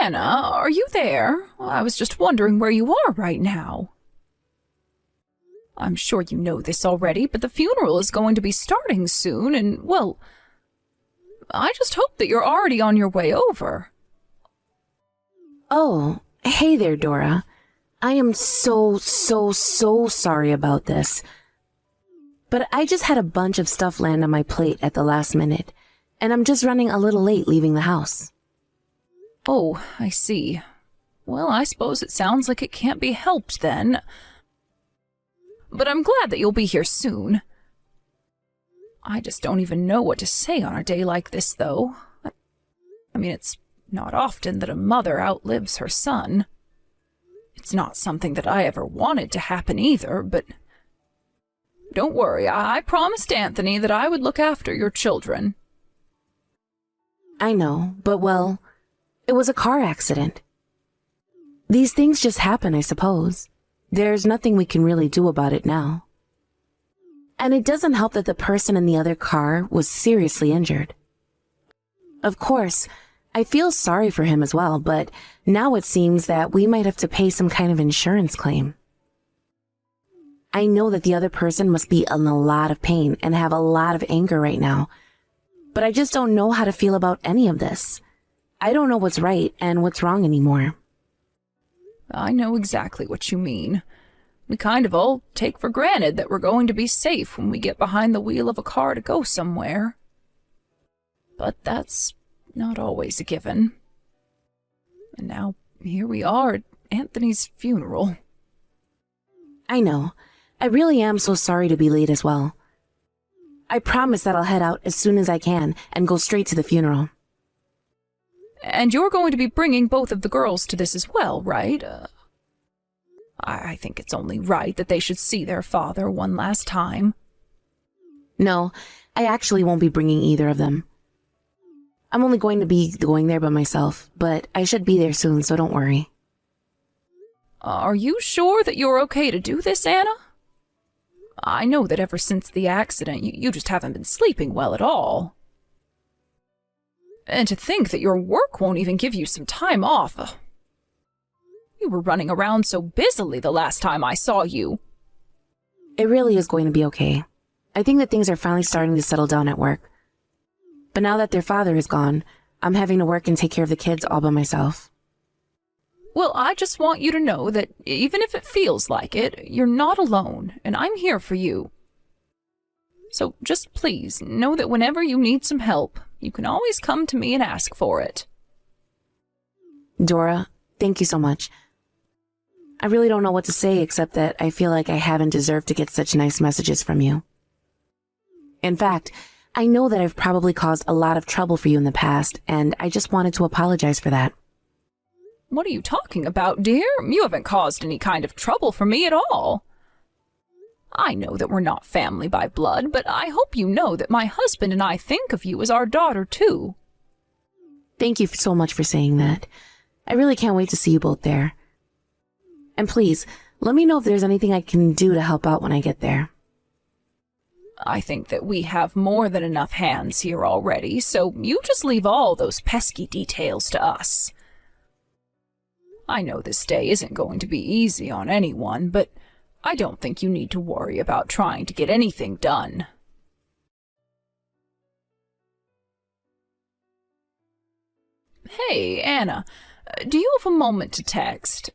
Anna, are you there? I was just wondering where you are right now. I'm sure you know this already, but the funeral is going to be starting soon, and, well, I just hope that you're already on your way over. Oh, hey there, Dora. I am so sorry about this. But I just had a bunch of stuff land on my plate at the last minute, and I'm just running a little late leaving the house. Oh, I see. Well, I suppose it sounds like it can't be helped then. But I'm glad that you'll be here soon. I just don't even know what to say on a day like this, though. I mean, it's not often that a mother outlives her son. It's not something that I ever wanted to happen either, but don't worry, I promised Anthony that I would look after your children. I know, but well, it was a car accident. These things just happen, I suppose. There's nothing we can really do about it now. And it doesn't help that the person in the other car was seriously injured. Of course, I feel sorry for him as well, but now it seems that we might have to pay some kind of insurance claim. I know that the other person must be in a lot of pain and have a lot of anger right now, but I just don't know how to feel about any of this. I don't know what's right and what's wrong anymore. I know exactly what you mean. We kind of all take for granted that we're going to be safe when we get behind the wheel of a car to go somewhere. But that's not always a given. And now, here we are at Anthony's funeral. I know. I really am so sorry to be late as well. I promise that I'll head out as soon as I can and go straight to the funeral. And you're going to be bringing both of the girls to this as well, right? I think it's only right that they should see their father one last time. No, I actually won't be bringing either of them. I'm only going to be going there by myself, but I should be there soon, so don't worry. Are you sure that you're okay to do this, Anna? I know that ever since the accident, you just haven't been sleeping well at all. And to think that your work won't even give you some time off. You were running around so busily the last time I saw you. It really is going to be okay. I think that things are finally starting to settle down at work. But now that their father is gone, I'm having to work and take care of the kids all by myself. Well, I just want you to know that even if it feels like it, you're not alone, and I'm here for you. So just please know that whenever you need some help, you can always come to me and ask for it. Dora, thank you so much. I really don't know what to say except that I feel like I haven't deserved to get such nice messages from you. In fact, I know that I've probably caused a lot of trouble for you in the past, and I just wanted to apologize for that. What are you talking about, dear? You haven't caused any kind of trouble for me at all. I know that we're not family by blood, but I hope you know that my husband and I think of you as our daughter, too. Thank you so much for saying that. I really can't wait to see you both there. And please, let me know if there's anything I can do to help out when I get there. I think that we have more than enough hands here already, so you just leave all those pesky details to us. I know this day isn't going to be easy on anyone, but I don't think you need to worry about trying to get anything done. Hey, Anna, do you have a moment to text?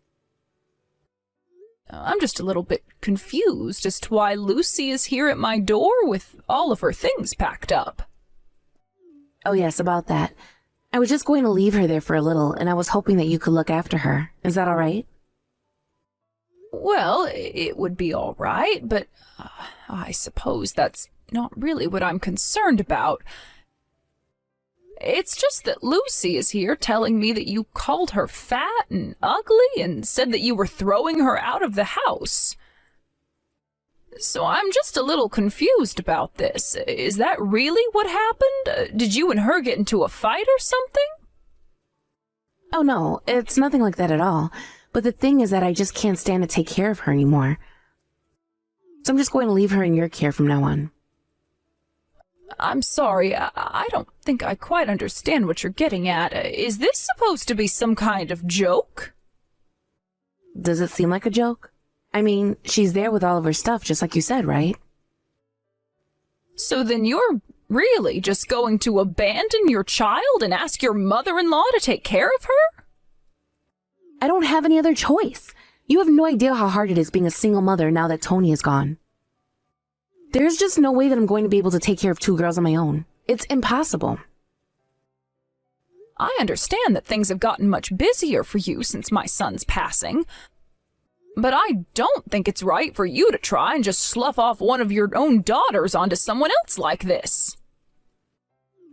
I'm just a little bit confused as to why Lucy is here at my door with all of her things packed up. Oh yes, about that. I was just going to leave her there for a little, and I was hoping that you could look after her. Is that all right? Well, it would be all right, but I suppose that's not really what I'm concerned about. It's just that Lucy is here telling me that you called her fat and ugly and said that you were throwing her out of the house. So I'm just a little confused about this. Is that really what happened? Did you and her get into a fight or something? Oh no, it's nothing like that at all. But the thing is that I just can't stand to take care of her anymore. So I'm just going to leave her in your care from now on. I'm sorry, I don't think I quite understand what you're getting at. Is this supposed to be some kind of joke? Does it seem like a joke? I mean, she's there with all of her stuff, just like you said, right? So then you're really just going to abandon your child and ask your mother-in-law to take care of her? I don't have any other choice. You have no idea how hard it is being a single mother now that Tony is gone. There's just no way that I'm going to be able to take care of 2 girls on my own. It's impossible. I understand that things have gotten much busier for you since my son's passing, but I don't think it's right for you to try and just slough off one of your own daughters onto someone else like this.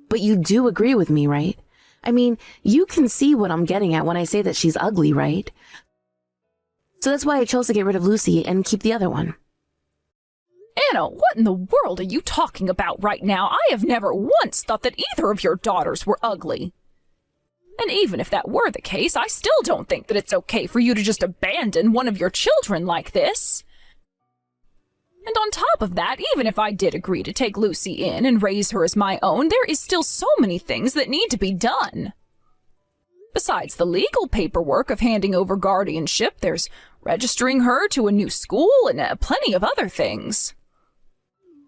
But you do agree with me, right? I mean, you can see what I'm getting at when I say that she's ugly, right? So that's why I chose to get rid of Lucy and keep the other one. Anna, what in the world are you talking about right now? I have never once thought that either of your daughters were ugly. And even if that were the case, I still don't think that it's okay for you to just abandon one of your children like this. And on top of that, even if I did agree to take Lucy in and raise her as my own, there is still so many things that need to be done. Besides the legal paperwork of handing over guardianship, there's registering her to a new school and plenty of other things.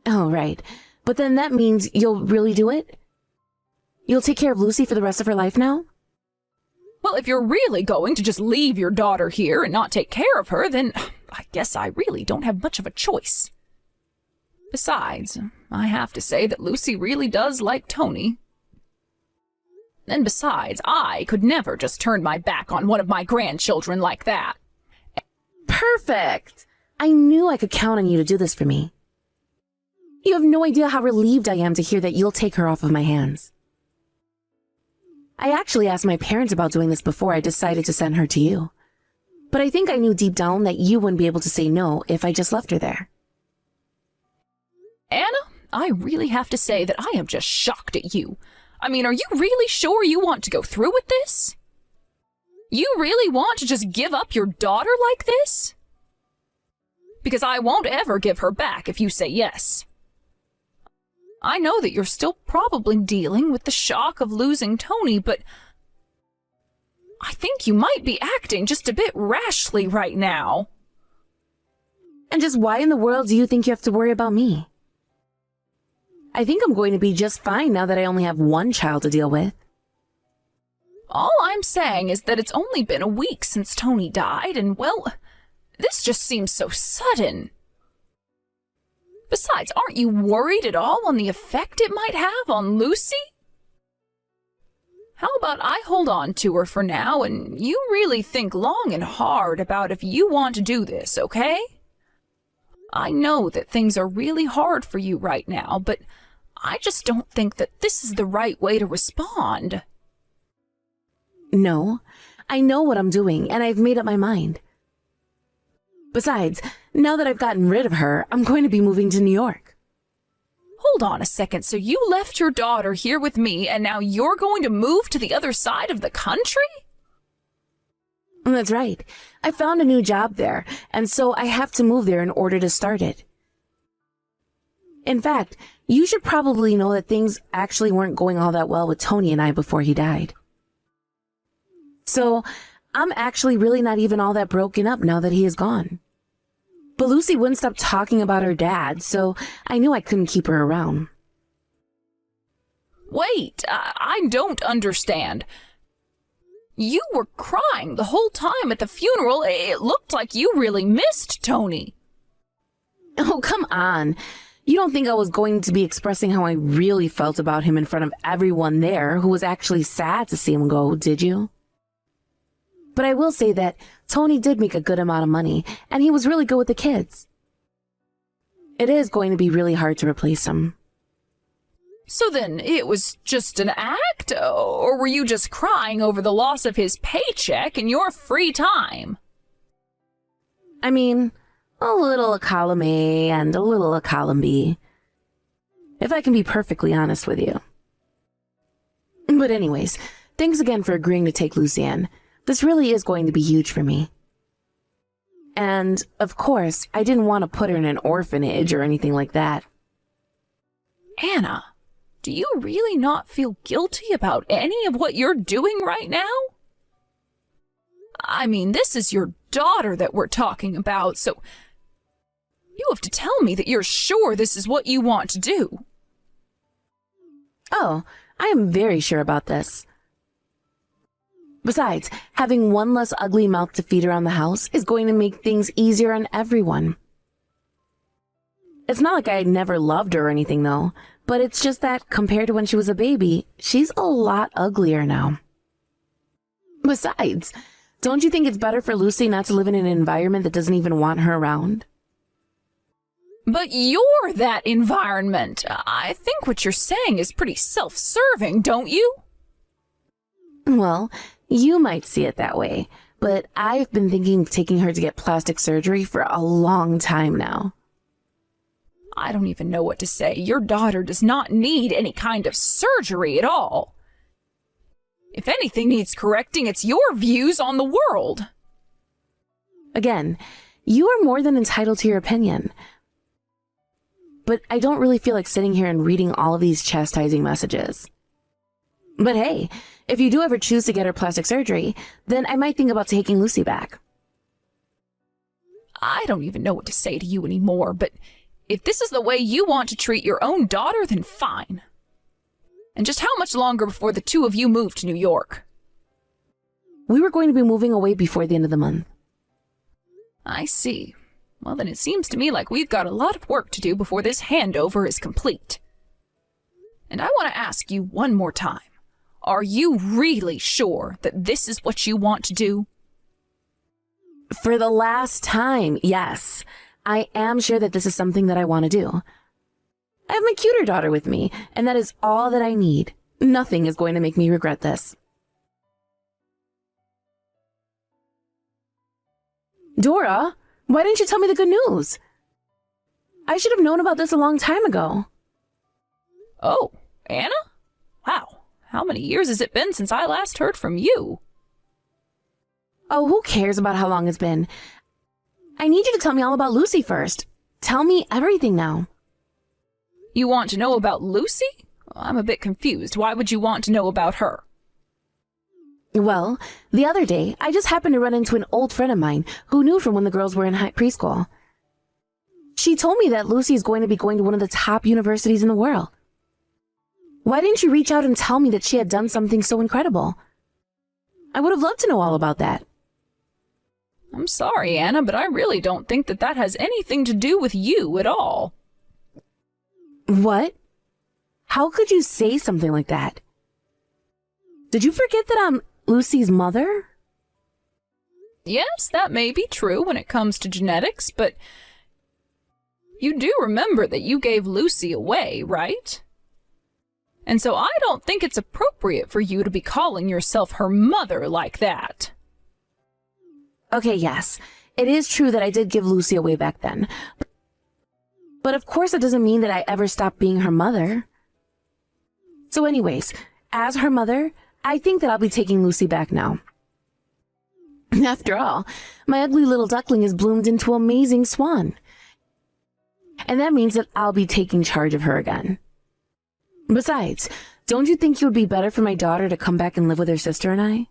Oh, right. But then that means you'll really do it? You'll take care of Lucy for the rest of her life now? Well, if you're really going to just leave your daughter here and not take care of her, then I guess I really don't have much of a choice. Besides, I have to say that Lucy really does like Tony. And besides, I could never just turn my back on one of my grandchildren like that. Perfect! I knew I could count on you to do this for me. You have no idea how relieved I am to hear that you'll take her off of my hands. I actually asked my parents about doing this before I decided to send her to you. But I think I knew deep down that you wouldn't be able to say no if I just left her there. Anna, I really have to say that I am just shocked at you. I mean, are you really sure you want to go through with this? You really want to just give up your daughter like this? Because I won't ever give her back if you say yes. I know that you're still probably dealing with the shock of losing Tony, but I think you might be acting just a bit rashly right now. And just why in the world do you think you have to worry about me? I think I'm going to be just fine now that I only have one child to deal with. All I'm saying is that it's only been a week since Tony died, and well, this just seems so sudden. Besides, aren't you worried at all on the effect it might have on Lucy? How about I hold on to her for now, and you really think long and hard about if you want to do this, okay? I know that things are really hard for you right now, but I just don't think that this is the right way to respond. No, I know what I'm doing, and I've made up my mind. Besides, now that I've gotten rid of her, I'm going to be moving to New York. Hold on a second, so you left your daughter here with me, and now you're going to move to the other side of the country? That's right. I found a new job there, and so I have to move there in order to start it. In fact, you should probably know that things actually weren't going all that well with Tony and I before he died. So, I'm actually really not even all that broken up now that he is gone. But Lucy wouldn't stop talking about her dad, so I knew I couldn't keep her around. Wait, I don't understand. You were crying the whole time at the funeral. It looked like you really missed Tony. Oh, come on. You don't think I was going to be expressing how I really felt about him in front of everyone there who was actually sad to see him go, did you? But I will say that Tony did make a good amount of money, and he was really good with the kids. It is going to be really hard to replace him. So then, it was just an act? Or were you just crying over the loss of his paycheck in your free time? I mean, a little a column A and a little a column B, if I can be perfectly honest with you. But anyways, thanks again for agreeing to take Lucy in. This really is going to be huge for me. And, of course, I didn't want to put her in an orphanage or anything like that. Anna, Do you really not feel guilty about any of what you're doing right now? I mean, this is your daughter that we're talking about, so you have to tell me that you're sure this is what you want to do. Oh, I am very sure about this. Besides, having one less ugly mouth to feed around the house is going to make things easier on everyone. It's not like I never loved her or anything, though, but it's just that compared to when she was a baby, she's a lot uglier now. Besides, don't you think it's better for Lucy not to live in an environment that doesn't even want her around? But you're that environment. I think what you're saying is pretty self-serving, don't you? Well, you might see it that way, but I've been thinking of taking her to get plastic surgery for a long time now. I don't even know what to say. Your daughter does not need any kind of surgery at all. If anything needs correcting, it's your views on the world. Again, you are more than entitled to your opinion. But I don't really feel like sitting here and reading all of these chastising messages. But hey, if you do ever choose to get her plastic surgery, then I might think about taking Lucy back. I don't even know what to say to you anymore, but if this is the way you want to treat your own daughter, then fine. And just how much longer before the two of you move to New York? We were going to be moving away before the end of the month. I see. Well, then it seems to me like we've got a lot of work to do before this handover is complete. And I want to ask you one more time. Are you really sure that this is what you want to do? For the last time, yes. I am sure that this is something that I want to do. I have my cuter daughter with me, and that is all that I need. Nothing is going to make me regret this. Dora, why didn't you tell me the good news? I should have known about this a long time ago. Oh, Anna? Wow, how many years has it been since I last heard from you? Oh, who cares about how long it's been? I need you to tell me all about Lucy first. Tell me everything now. You want to know about Lucy? I'm a bit confused. Why would you want to know about her? Well, the other day, I just happened to run into an old friend of mine who knew from when the girls were in preschool. She told me that Lucy is going to be going to one of the top universities in the world. Why didn't you reach out and tell me that she had done something so incredible? I would have loved to know all about that. I'm sorry, Anna, but I really don't think that that has anything to do with you at all. What? How could you say something like that? Did you forget that I'm Lucy's mother? Yes, that may be true when it comes to genetics, but you do remember that you gave Lucy away, right? And so I don't think it's appropriate for you to be calling yourself her mother like that. Okay, yes, it is true that I did give Lucy away back then. But of course it doesn't mean that I ever stopped being her mother. So anyways, as her mother, I think that I'll be taking Lucy back now. After all, my ugly little duckling has bloomed into an amazing swan. And that means that I'll be taking charge of her again. Besides, don't you think it would be better for my daughter to come back and live with her sister and I?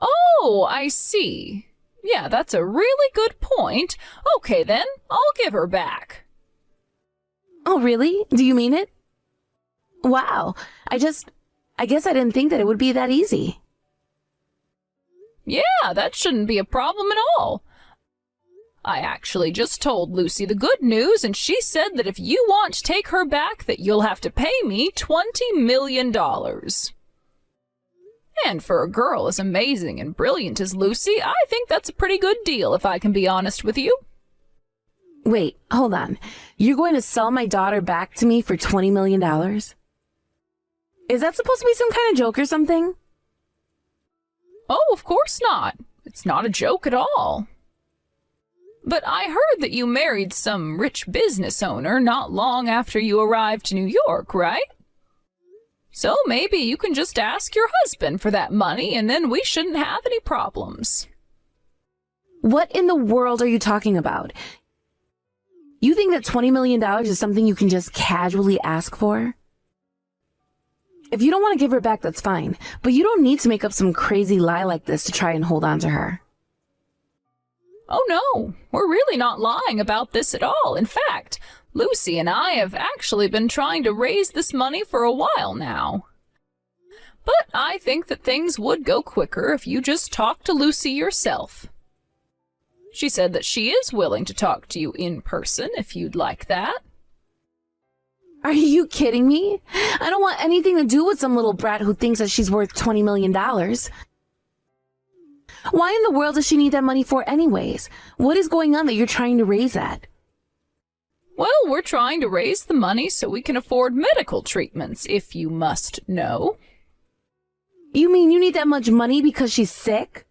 Oh, I see. Yeah, that's a really good point. Okay then, I'll give her back. Oh, really? Do you mean it? Wow, I guess I didn't think that it would be that easy. Yeah, that shouldn't be a problem at all. I actually just told Lucy the good news, and she said that if you want to take her back, that you'll have to pay me $20 million. And for a girl as amazing and brilliant as Lucy, I think that's a pretty good deal, if I can be honest with you. Wait, hold on. You're going to sell my daughter back to me for $20 million? Is that supposed to be some kind of joke or something? Oh, of course not. It's not a joke at all. But I heard that you married some rich business owner not long after you arrived to New York, right? So maybe you can just ask your husband for that money, and then we shouldn't have any problems. What in the world are you talking about? You think that $20 million is something you can just casually ask for? If you don't want to give her back, that's fine. But you don't need to make up some crazy lie like this to try and hold on to her. Oh no, we're really not lying about this at all. In fact, Lucy and I have actually been trying to raise this money for a while now. But I think that things would go quicker if you just talked to Lucy yourself. She said that she is willing to talk to you in person if you'd like that. Are you kidding me? I don't want anything to do with some little brat who thinks that she's worth $20 million. Why in the world does she need that money for anyways? What is going on that you're trying to raise at? Well, we're trying to raise the money so we can afford medical treatments, if you must know. You mean you need that much money because she's sick?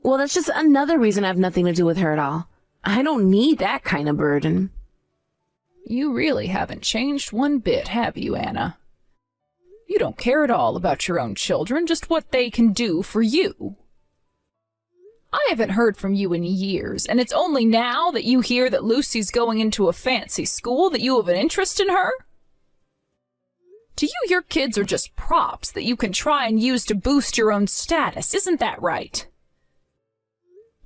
Well, that's just another reason I have nothing to do with her at all. I don't need that kind of burden. You really haven't changed one bit, have you, Anna? You don't care at all about your own children, just what they can do for you. I haven't heard from you in years, and it's only now that you hear that Lucy's going into a fancy school that you have an interest in her? To you, your kids are just props that you can try and use to boost your own status, isn't that right?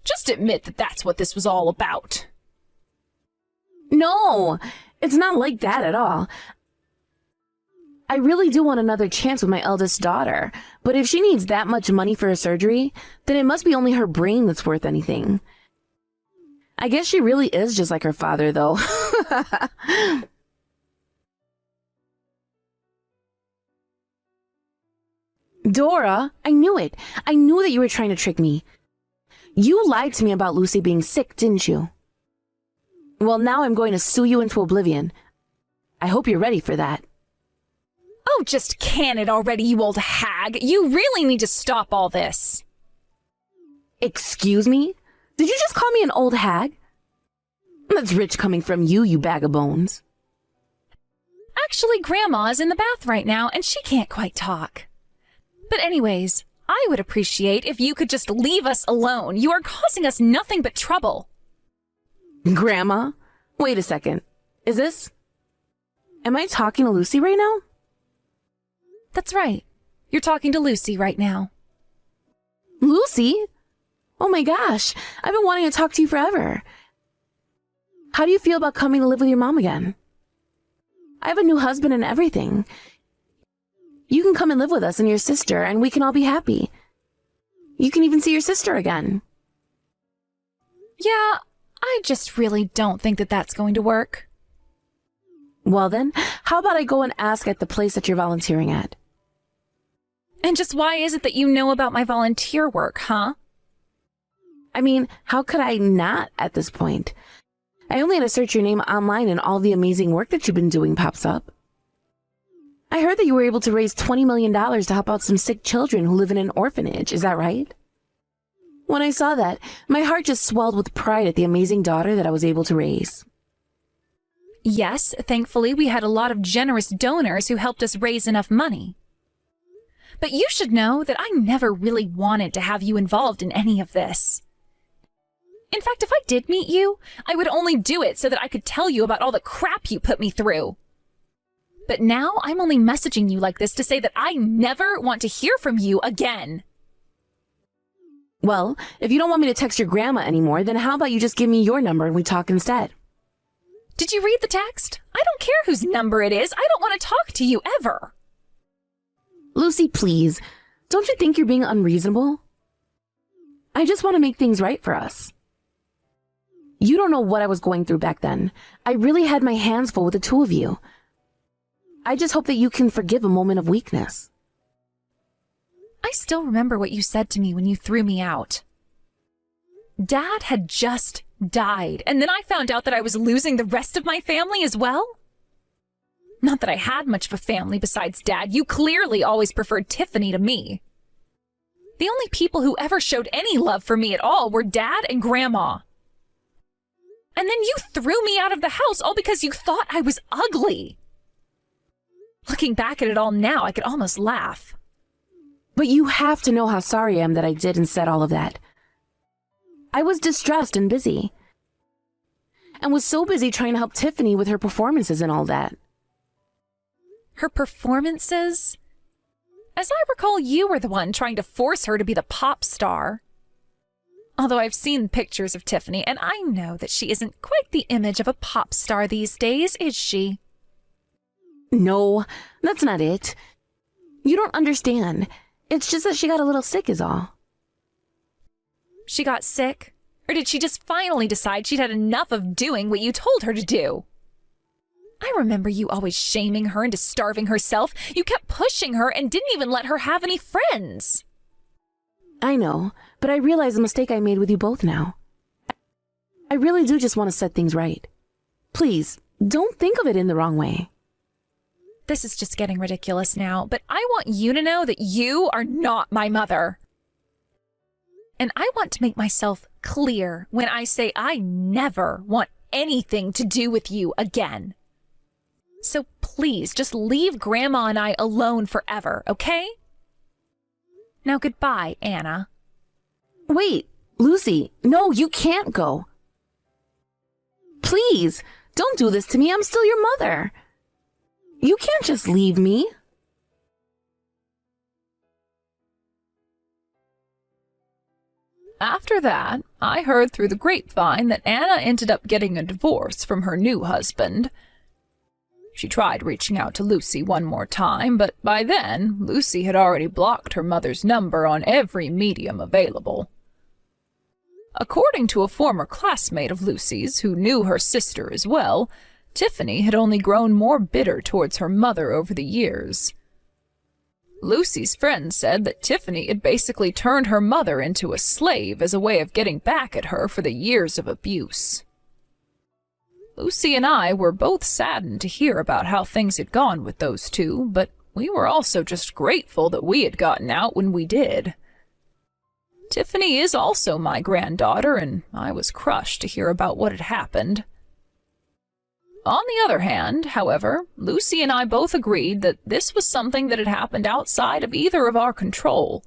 Just admit that that's what this was all about. No, it's not like that at all. I really do want another chance with my eldest daughter, but if she needs that much money for a surgery, then it must be only her brain that's worth anything. I guess she really is just like her father, though. Dora, I knew it. I knew that you were trying to trick me. You lied to me about Lucy being sick, didn't you? Well, now I'm going to sue you into oblivion. I hope you're ready for that. Oh, just can it already, you old hag. You really need to stop all this. Excuse me? Did you just call me an old hag? That's rich coming from you, you bag of bones. Actually, Grandma's in the bath right now, and she can't quite talk. But anyways, I would appreciate if you could just leave us alone. You are causing us nothing but trouble. Grandma? Wait a second. Is this... Am I talking to Lucy right now? That's right. You're talking to Lucy right now. Lucy? Oh my gosh, I've been wanting to talk to you forever. How do you feel about coming to live with your mom again? I have a new husband and everything. You can come and live with us and your sister, and we can all be happy. You can even see your sister again. Yeah, I just really don't think that that's going to work. Well then, how about I go and ask at the place that you're volunteering at? And just why is it that you know about my volunteer work, huh? I mean, how could I not at this point? I only had to search your name online and all the amazing work that you've been doing pops up. I heard that you were able to raise $20 million to help out some sick children who live in an orphanage, is that right? When I saw that, my heart just swelled with pride at the amazing daughter that I was able to raise. Yes, thankfully we had a lot of generous donors who helped us raise enough money. But you should know that I never really wanted to have you involved in any of this. In fact, if I did meet you, I would only do it so that I could tell you about all the crap you put me through. But now I'm only messaging you like this to say that I never want to hear from you again. Well, if you don't want me to text your grandma anymore, then how about you just give me your number and we talk instead? Did you read the text? I don't care whose number it is. I don't want to talk to you ever. Lucy, please. Don't you think you're being unreasonable? I just want to make things right for us. You don't know what I was going through back then. I really had my hands full with the two of you. I just hope that you can forgive a moment of weakness. I still remember what you said to me when you threw me out. Dad had just died, and then I found out that I was losing the rest of my family as well. Not that I had much of a family besides Dad. You clearly always preferred Tiffany to me. The only people who ever showed any love for me at all were Dad and Grandma. And then you threw me out of the house all because you thought I was ugly. Looking back at it all now, I could almost laugh. But you have to know how sorry I am that I did and said all of that. I was distressed and busy. And was so busy trying to help Tiffany with her performances and all that. Her performances? As I recall, you were the one trying to force her to be the pop star. Although I've seen pictures of Tiffany, and I know that she isn't quite the image of a pop star these days, is she? No, that's not it. You don't understand. It's just that she got a little sick is all. She got sick? Or did she just finally decide she'd had enough of doing what you told her to do? I remember you always shaming her into starving herself. You kept pushing her and didn't even let her have any friends. I know, but I realize the mistake I made with you both now. I really do just want to set things right. Please, don't think of it in the wrong way. This is just getting ridiculous now, but I want you to know that you are not my mother. And I want to make myself clear when I say I never want anything to do with you again. So please, just leave Grandma and I alone forever, okay? Now goodbye, Anna. Wait, Lucy, no, you can't go. Please, don't do this to me. I'm still your mother. You can't just leave me. After that, I heard through the grapevine that Anna ended up getting a divorce from her new husband. She tried reaching out to Lucy one more time, but by then, Lucy had already blocked her mother's number on every medium available. According to a former classmate of Lucy's who knew her sister as well, Tiffany had only grown more bitter towards her mother over the years. Lucy's friend said that Tiffany had basically turned her mother into a slave as a way of getting back at her for the years of abuse. Lucy and I were both saddened to hear about how things had gone with those two, but we were also just grateful that we had gotten out when we did. Tiffany is also my granddaughter, and I was crushed to hear about what had happened. On the other hand, however, Lucy and I both agreed that this was something that had happened outside of either of our control.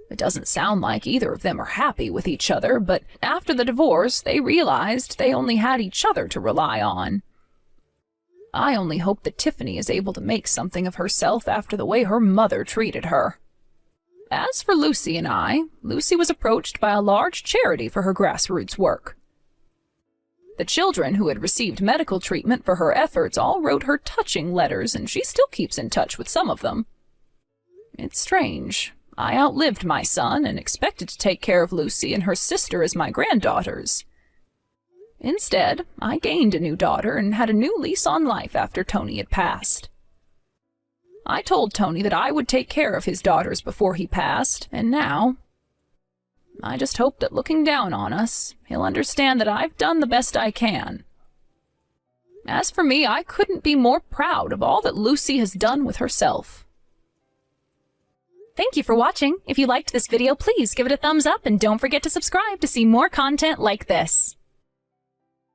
It doesn't sound like either of them are happy with each other, but after the divorce, they realized they only had each other to rely on. I only hope that Tiffany is able to make something of herself after the way her mother treated her. As for Lucy and I, Lucy was approached by a large charity for her grassroots work. The children who had received medical treatment for her efforts all wrote her touching letters, and she still keeps in touch with some of them. It's strange. I outlived my son and expected to take care of Lucy and her sister as my granddaughters. Instead, I gained a new daughter and had a new lease on life after Tony had passed. I told Tony that I would take care of his daughters before he passed, and now I just hope that looking down on us, he'll understand that I've done the best I can. As for me, I couldn't be more proud of all that Lucy has done with herself. Thank you for watching. If you liked this video, please give it a thumbs up and don't forget to subscribe to see more content like this.